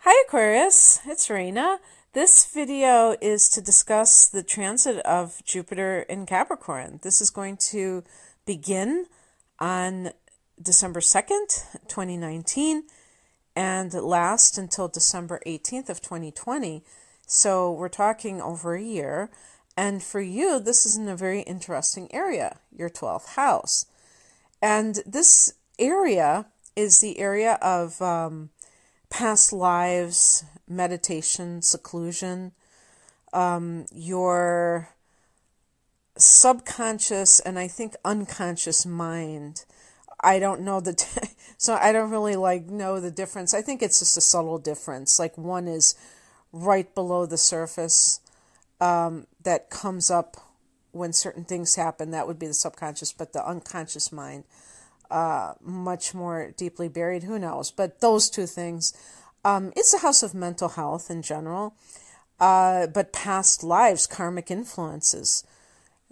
Hi Aquarius, it's Raina. This video is to discuss the transit of Jupiter in Capricorn. This is going to begin on December 2nd, 2019 and last until December 18th of 2020. So we're talking over a year. And for you, this is in a very interesting area, your 12th house. And this area is the area of past lives, meditation, seclusion, your subconscious and I think unconscious mind. I don't know so I don't really know the difference. I think it's just a subtle difference. Like one is right below the surface, that comes up when certain things happen. That would be the subconscious, but the unconscious mind, much more deeply buried. Who knows? But those two things. It's a house of mental health in general, but past lives, karmic influences.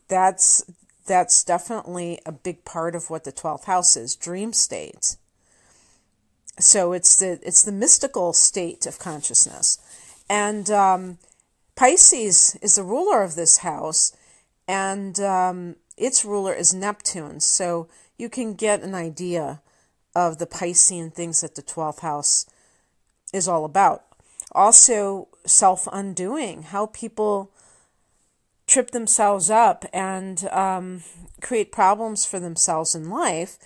That's definitely a big part of what the 12th house is. Dream state. So it's the mystical state of consciousness, and Pisces is the ruler of this house, and its ruler is Neptune. So you can get an idea of the Piscean things that the 12th house is all about. Also, self-undoing, how people trip themselves up and create problems for themselves in life.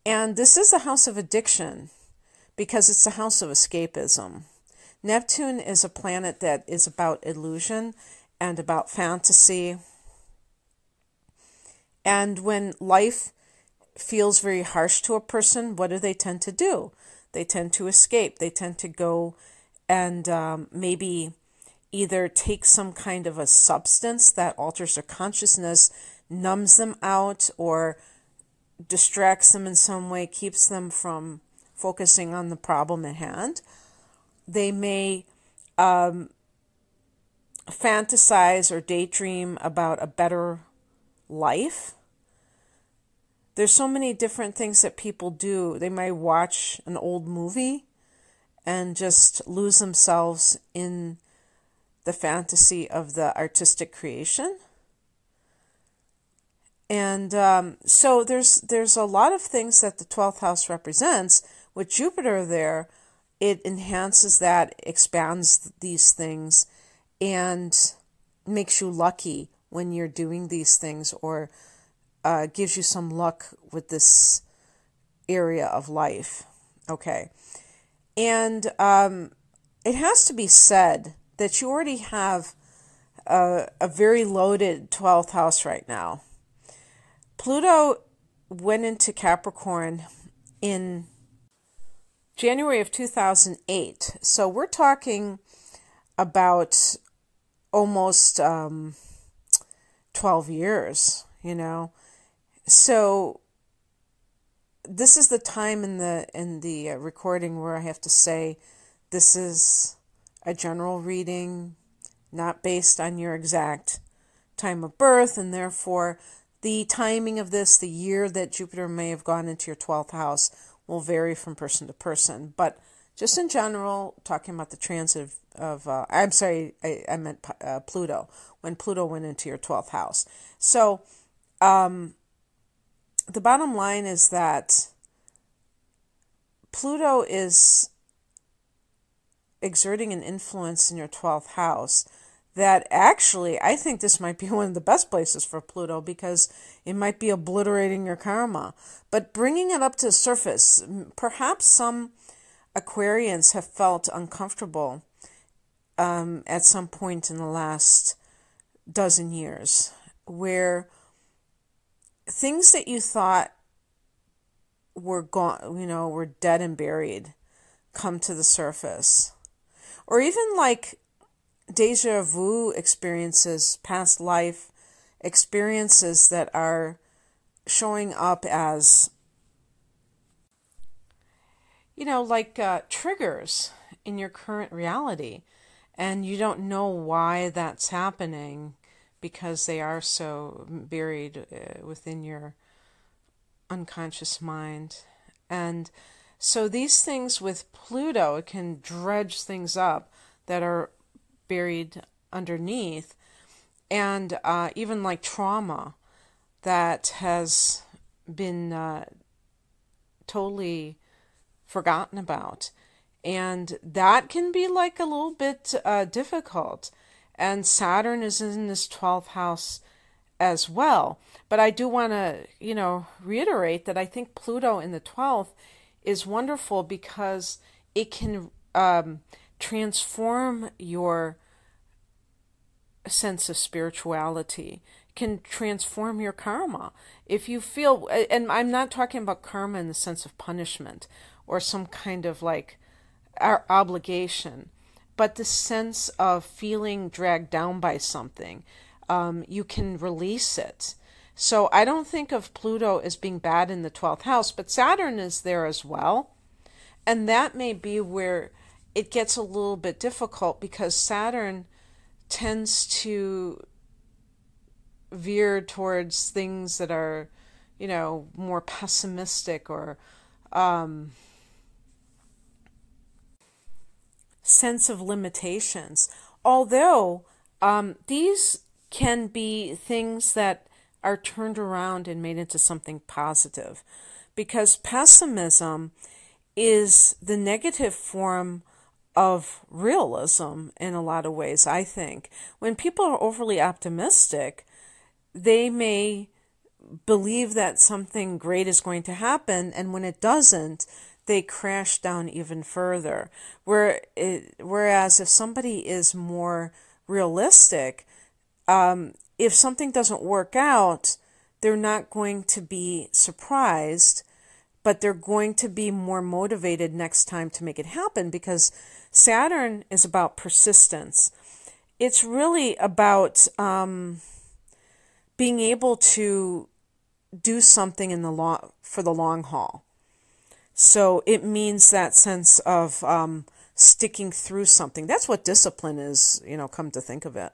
And this is a house of addiction because it's a house of escapism. Neptune is a planet that is about illusion and about fantasy. And when life feels very harsh to a person, what do they tend to do? They tend to escape. They tend to go and maybe either take some kind of a substance that alters their consciousness, numbs them out, or distracts them in some way, keeps them from focusing on the problem at hand. They may fantasize or daydream about a better life. There's so many different things that people do. They might watch an old movie and just lose themselves in the fantasy of the artistic creation. And so there's a lot of things that the 12th house represents. With Jupiter there, it enhances that, expands these things, and makes you lucky when you're doing these things, or gives you some luck with this area of life. Okay. And it has to be said that you already have a very loaded 12th house right now. Pluto went into Capricorn in January of 2008. So we're talking about almost 12 years, So this is the time in the recording where I have to say this is a general reading, not based on your exact time of birth, and therefore the timing of this, the year that Jupiter may have gone into your 12th house, will vary from person to person. But just in general, talking about the transit of I'm sorry, I meant Pluto, when Pluto went into your 12th house. So the bottom line is that Pluto is exerting an influence in your 12th house that actually, I think this might be one of the best places for Pluto, because it might be obliterating your karma. But bringing it up to the surface, perhaps some Aquarians have felt uncomfortable at some point in the last dozen years, where things that you thought were gone, were dead and buried, come to the surface. Or even like deja vu experiences, past life experiences that are showing up as, triggers in your current reality. And you don't know why that's happening because they are so buried within your unconscious mind. And So these things with Pluto, it can dredge things up that are buried underneath, and even like trauma that has been totally forgotten about. And that can be like a little bit difficult. And Saturn is in this 12th house as well. But I do want to, reiterate that I think Pluto in the 12th is wonderful because it can transform your sense of spirituality, can transform your karma. If you feel, and I'm not talking about karma in the sense of punishment or some kind of like our obligation, but the sense of feeling dragged down by something, you can release it. So I don't think of Pluto as being bad in the 12th house, but Saturn is there as well. And that may be where it gets a little bit difficult because Saturn tends to veer towards things that are, more pessimistic or sense of limitations. Although these can be things that are turned around and made into something positive, because pessimism is the negative form of realism in a lot of ways, I think. When people are overly optimistic, they may believe that something great is going to happen, and when it doesn't, they crash down even further. Whereas if somebody is more realistic, if something doesn't work out, they're not going to be surprised, but they're going to be more motivated next time to make it happen, because Saturn is about persistence. It's really about being able to do something for the long haul. So it means that sense of sticking through something. That's what discipline is, come to think of it.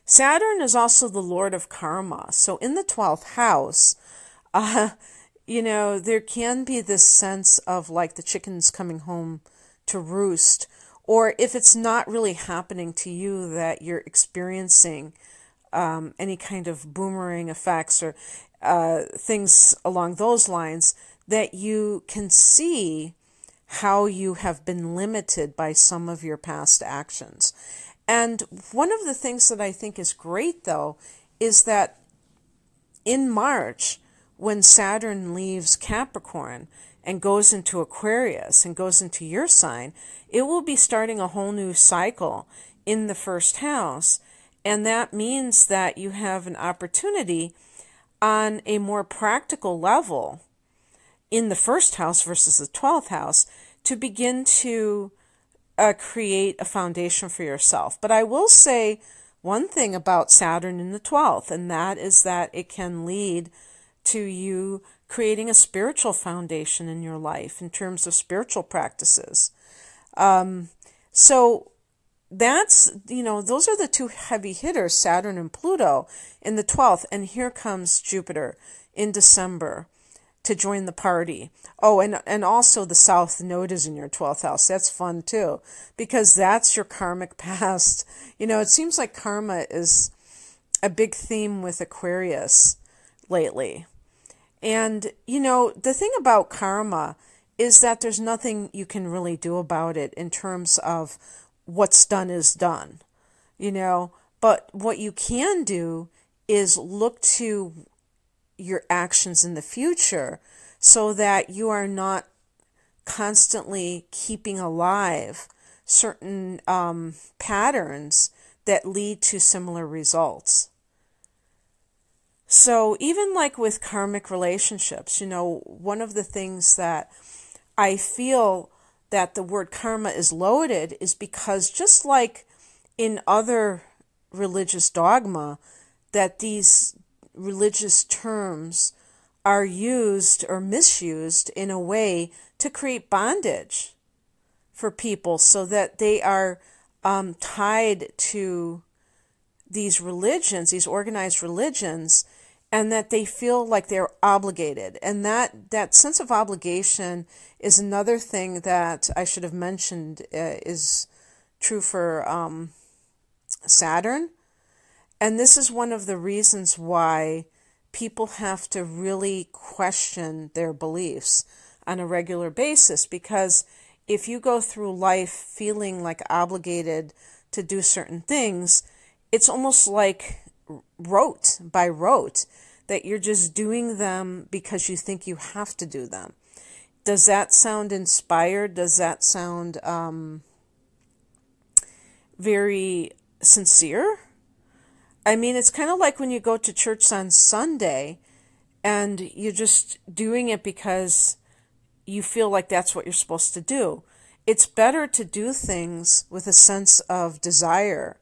Saturn is also the Lord of karma. So in the 12th house, there can be this sense of like the chickens coming home to roost, or if it's not really happening to you, that you're experiencing any kind of boomerang effects or things along those lines, that you can see how you have been limited by some of your past actions. And one of the things that I think is great, though, is that in March, when Saturn leaves Capricorn and goes into Aquarius and goes into your sign, it will be starting a whole new cycle in the first house. And that means that you have an opportunity on a more practical level in the first house versus the 12th house to begin to create a foundation for yourself. But I will say one thing about Saturn in the 12th, and that is that it can lead to you creating a spiritual foundation in your life in terms of spiritual practices. So that's, those are the two heavy hitters, Saturn and Pluto in the 12th. And here comes Jupiter in December to join the party. Oh, and also the South Node is in your 12th house. That's fun too, because that's your karmic past. It seems like karma is a big theme with Aquarius lately. And, the thing about karma is that there's nothing you can really do about it in terms of what's done is done, but what you can do is look to your actions in the future so that you are not constantly keeping alive certain patterns that lead to similar results. So even like with karmic relationships, one of the things that I feel that the word karma is loaded is because just like in other religious dogma, that these religious terms are used or misused in a way to create bondage for people so that they are tied to these religions, these organized religions, and that they feel like they're obligated. And that sense of obligation is another thing that I should have mentioned is true for Saturn. And this is one of the reasons why people have to really question their beliefs on a regular basis, because if you go through life feeling like obligated to do certain things, it's almost like rote that you're just doing them because you think you have to do them. Does that sound inspired? Does that sound very sincere? I mean, it's kind of like when you go to church on Sunday and you're just doing it because you feel like that's what you're supposed to do. It's better to do things with a sense of desire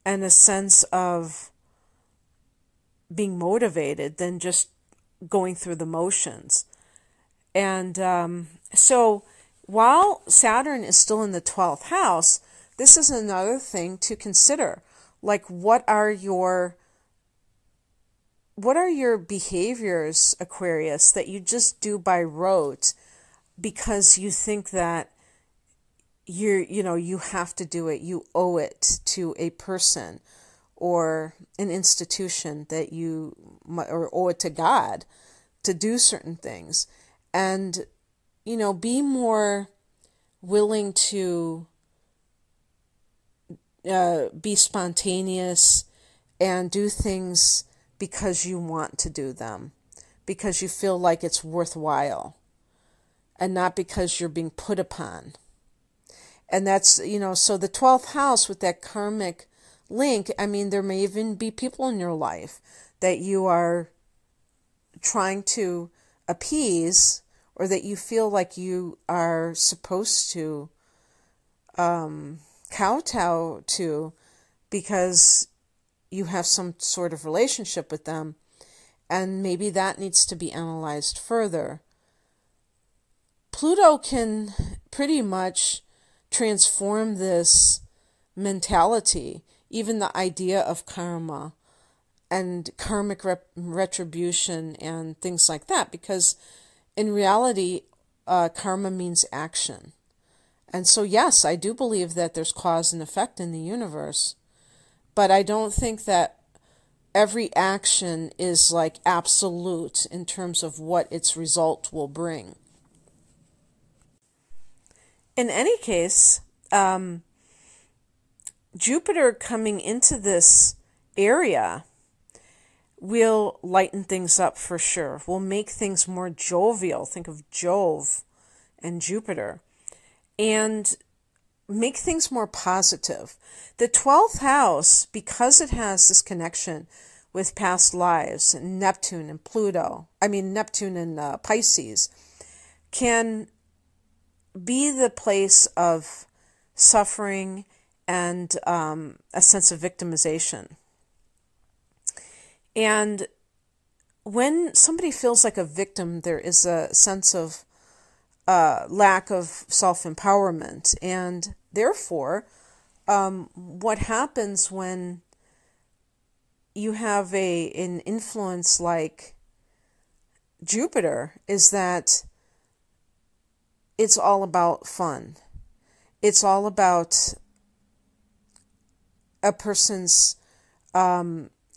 and a sense of being motivated than just going through the motions. And so while Saturn is still in the 12th house, this is another thing to consider. Like, what are your behaviors, Aquarius, that you just do by rote because you think that you have to do it, you owe it to a person or an institution that or owe it to God to do certain things. And, be more willing to be spontaneous and do things because you want to do them, because you feel like it's worthwhile, and not because you're being put upon. And that's, so the 12th house with that karmic link, I mean, there may even be people in your life that you are trying to appease, or that you feel like you are supposed to kowtow to because you have some sort of relationship with them, and maybe that needs to be analyzed further. Pluto can pretty much transform this mentality, even the idea of karma and karmic retribution and things like that, because in reality, karma means action. And so, yes, I do believe that there's cause and effect in the universe, but I don't think that every action is like absolute in terms of what its result will bring. In any case, Jupiter coming into this area will lighten things up for sure. Will make things more jovial. Think of Jove and Jupiter. And make things more positive. The 12th house, because it has this connection with past lives, and Neptune and Pisces, can be the place of suffering and a sense of victimization. And when somebody feels like a victim, there is a sense of lack of self-empowerment. And therefore, what happens when you have an influence like Jupiter is that it's all about fun. It's all about a person's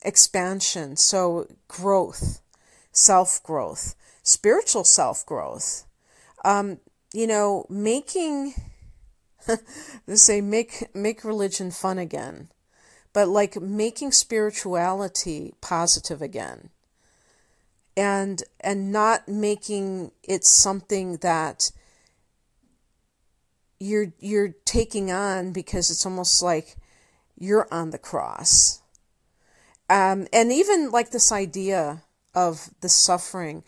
expansion. So growth, self-growth, spiritual self-growth. Making they say make religion fun again, but like making spirituality positive again, and not making it something that you're taking on because it's almost like you're on the cross. And even like this idea of the suffering,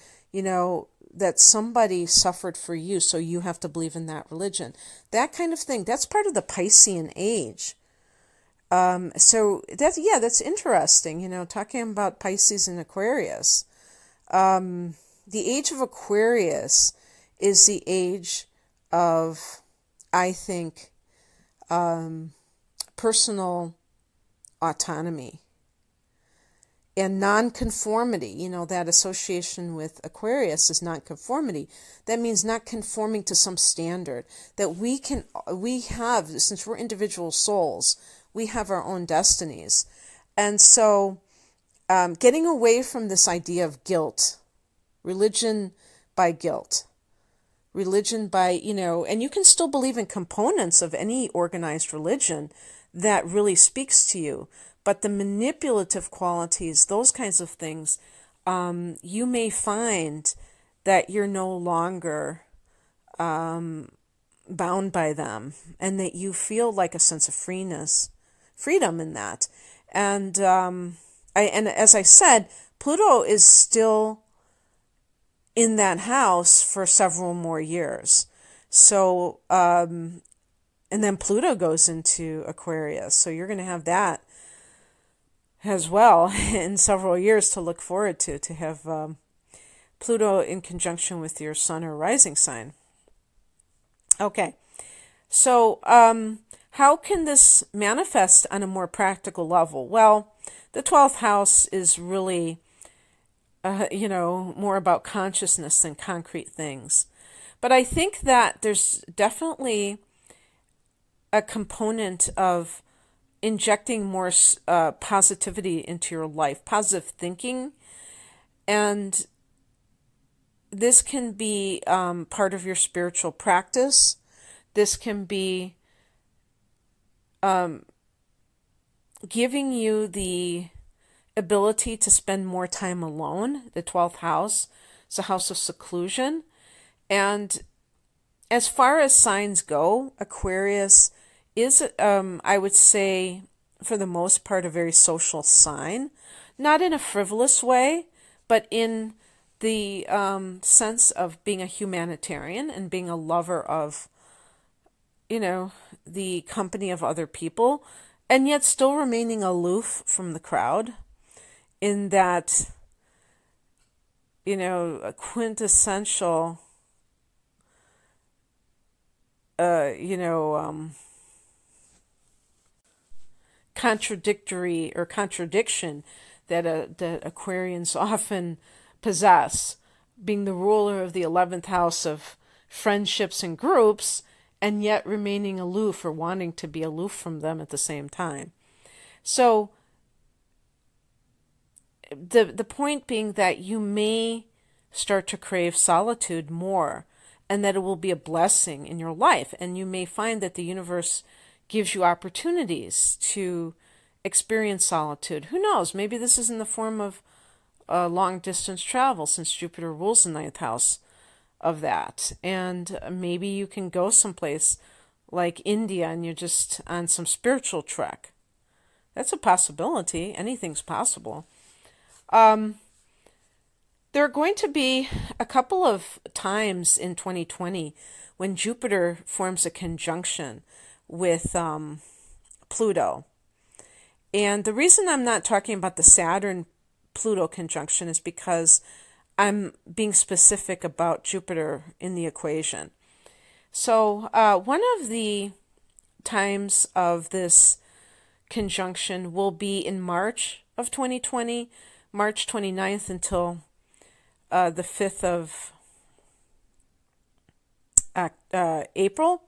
that somebody suffered for you, so you have to believe in that religion. That kind of thing, that's part of the Piscean age. So that's interesting, talking about Pisces and Aquarius. The age of Aquarius is the age of, I think, personal autonomy. and nonconformity, that association with Aquarius is nonconformity. That means not conforming to some standard. That we have, since we're individual souls, we have our own destinies. And so getting away from this idea of guilt, religion by guilt, religion by, and you can still believe in components of any organized religion that really speaks to you. But the manipulative qualities, those kinds of things, you may find that you're no longer bound by them, and that you feel like a sense of freedom in that. And as I said, Pluto is still in that house for several more years. So, and then Pluto goes into Aquarius. So you're going to have that as well in several years to look forward to have Pluto in conjunction with your sun or rising sign. Okay, so how can this manifest on a more practical level? Well, the 12th house is really, more about consciousness than concrete things. But I think that there's definitely a component of injecting more positivity into your life, positive thinking. And this can be part of your spiritual practice. This can be giving you the ability to spend more time alone. The 12th house is a house of seclusion. And as far as signs go, Aquarius is, I would say, for the most part, a very social sign. Not in a frivolous way, but in the sense of being a humanitarian and being a lover of, the company of other people, and yet still remaining aloof from the crowd, in that, a quintessential, contradictory or contradiction that Aquarians often possess, being the ruler of the 11th house of friendships and groups, and yet remaining aloof or wanting to be aloof from them at the same time. So the point being that you may start to crave solitude more, and that it will be a blessing in your life, and you may find that the universe gives you opportunities to experience solitude. Who knows? Maybe this is in the form of long distance travel, since Jupiter rules the 9th house of that. And maybe you can go someplace like India and you're just on some spiritual trek. That's a possibility. Anything's possible. There are going to be a couple of times in 2020 when Jupiter forms a conjunction with Pluto. And the reason I'm not talking about the Saturn-Pluto conjunction is because I'm being specific about Jupiter in the equation. So one of the times of this conjunction will be in March of 2020, March 29th until the 5th of April.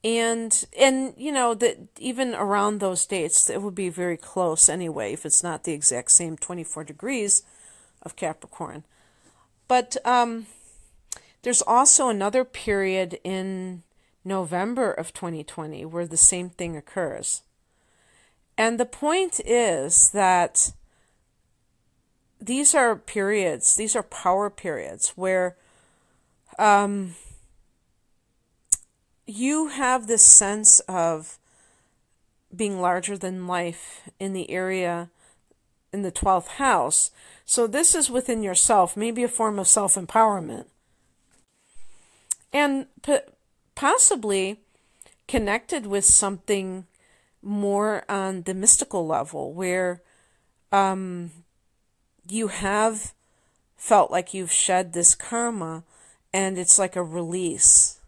And that even around those dates, it would be very close anyway, if it's not the exact same 24 degrees of Capricorn. But there's also another period in November of 2020 where the same thing occurs. And the point is that these are periods, these are power periods where you have this sense of being larger than life in the area in the 12th house. So this is within yourself, maybe a form of self-empowerment. And possibly connected with something more on the mystical level, where you have felt like you've shed this karma, and it's like a release.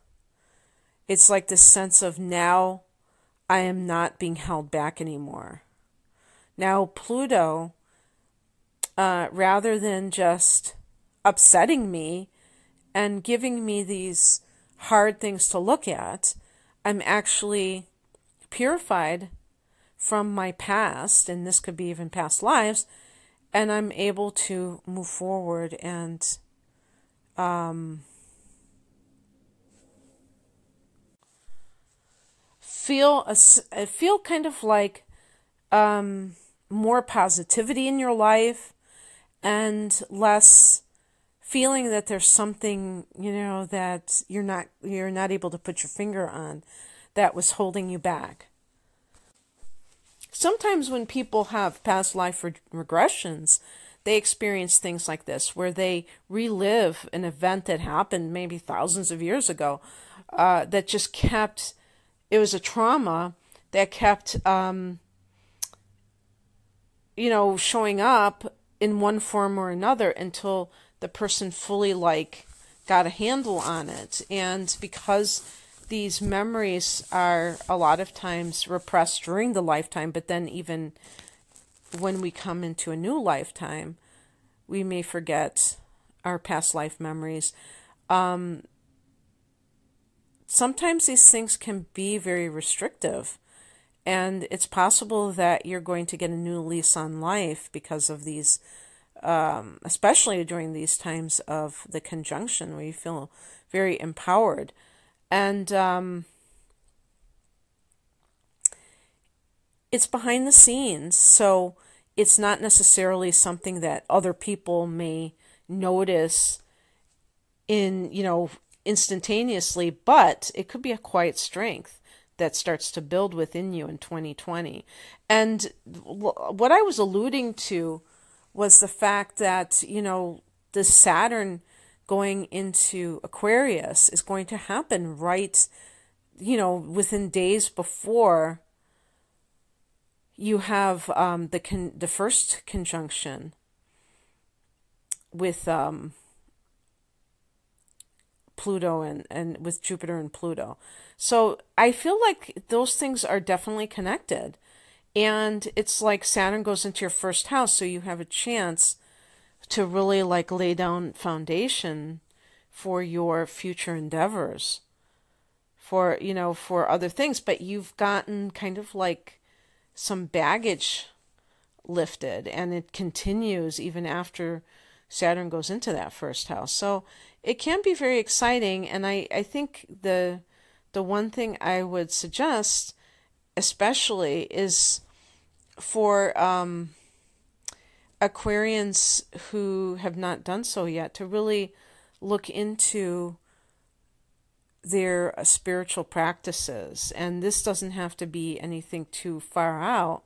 It's like this sense of, now I am not being held back anymore. Now Pluto rather than just upsetting me and giving me these hard things to look at, I'm actually purified from my past, and this could be even past lives, and I'm able to move forward and feel kind of like more positivity in your life and less feeling that there's something, that you're not able to put your finger on that was holding you back. Sometimes when people have past life regressions, they experience things like this, where they relive an event that happened maybe thousands of years ago, that just kept, it was a trauma that kept, showing up in one form or another until the person fully got a handle on it. And because these memories are a lot of times repressed during the lifetime, but then even when we come into a new lifetime, we may forget our past life memories. Sometimes these things can be very restrictive, and it's possible that you're going to get a new lease on life because of these, especially during these times of the conjunction where you feel very empowered. And it's behind the scenes, so it's not necessarily something that other people may notice instantaneously, but it could be a quiet strength that starts to build within you in 2020. And what I was alluding to was the fact that, the Saturn going into Aquarius is going to happen right, within days before you have the first conjunction with Pluto and with Jupiter and Pluto. So I feel like those things are definitely connected. And it's like Saturn goes into your first house, so you have a chance to really lay down foundation for your future endeavors, for other things. But you've gotten kind of some baggage lifted, and it continues even after Saturn goes into that first house. So it can be very exciting, and I think the one thing I would suggest especially is for Aquarians who have not done so yet to really look into their spiritual practices. And this doesn't have to be anything too far out.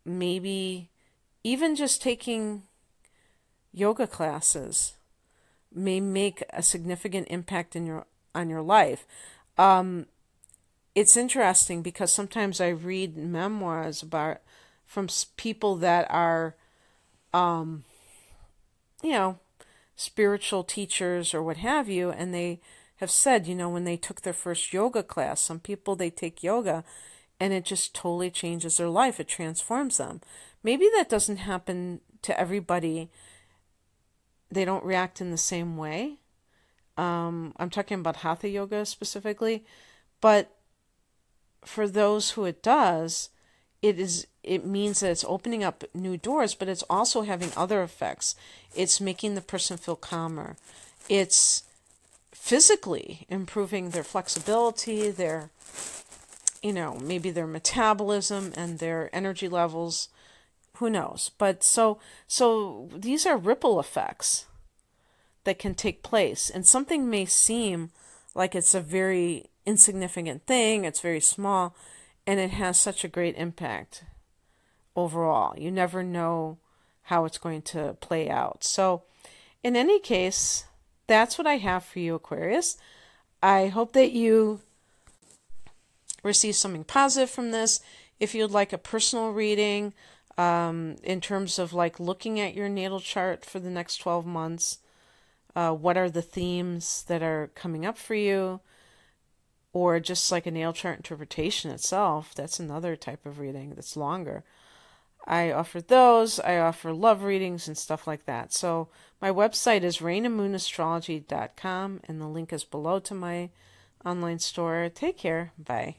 Maybe even just taking yoga classes may make a significant impact on your life. It's interesting because sometimes I read memoirs from people that are, spiritual teachers or what have you, and they have said, when they took their first yoga class, some people, they take yoga and it just totally changes their life. It transforms them. Maybe that doesn't happen to everybody. They don't react in the same way. I'm talking about Hatha yoga specifically, but for those who it does, it means that it's opening up new doors, but it's also having other effects. It's making the person feel calmer. It's physically improving their flexibility, their, maybe their metabolism and their energy levels. Who knows? But so these are ripple effects that can take place, and something may seem like it's a very insignificant thing, it's very small, and it has such a great impact overall. You never know how it's going to play out. So in any case, that's what I have for you, Aquarius. I hope that you receive something positive from this. If you'd like a personal reading, in terms of looking at your natal chart for the next 12 months, what are the themes that are coming up for you, or just a natal chart interpretation itself, that's another type of reading that's longer. I offer those. I offer love readings and stuff like that. So my website is rainandmoonastrology.com, and the link is below to my online store. Take care. Bye.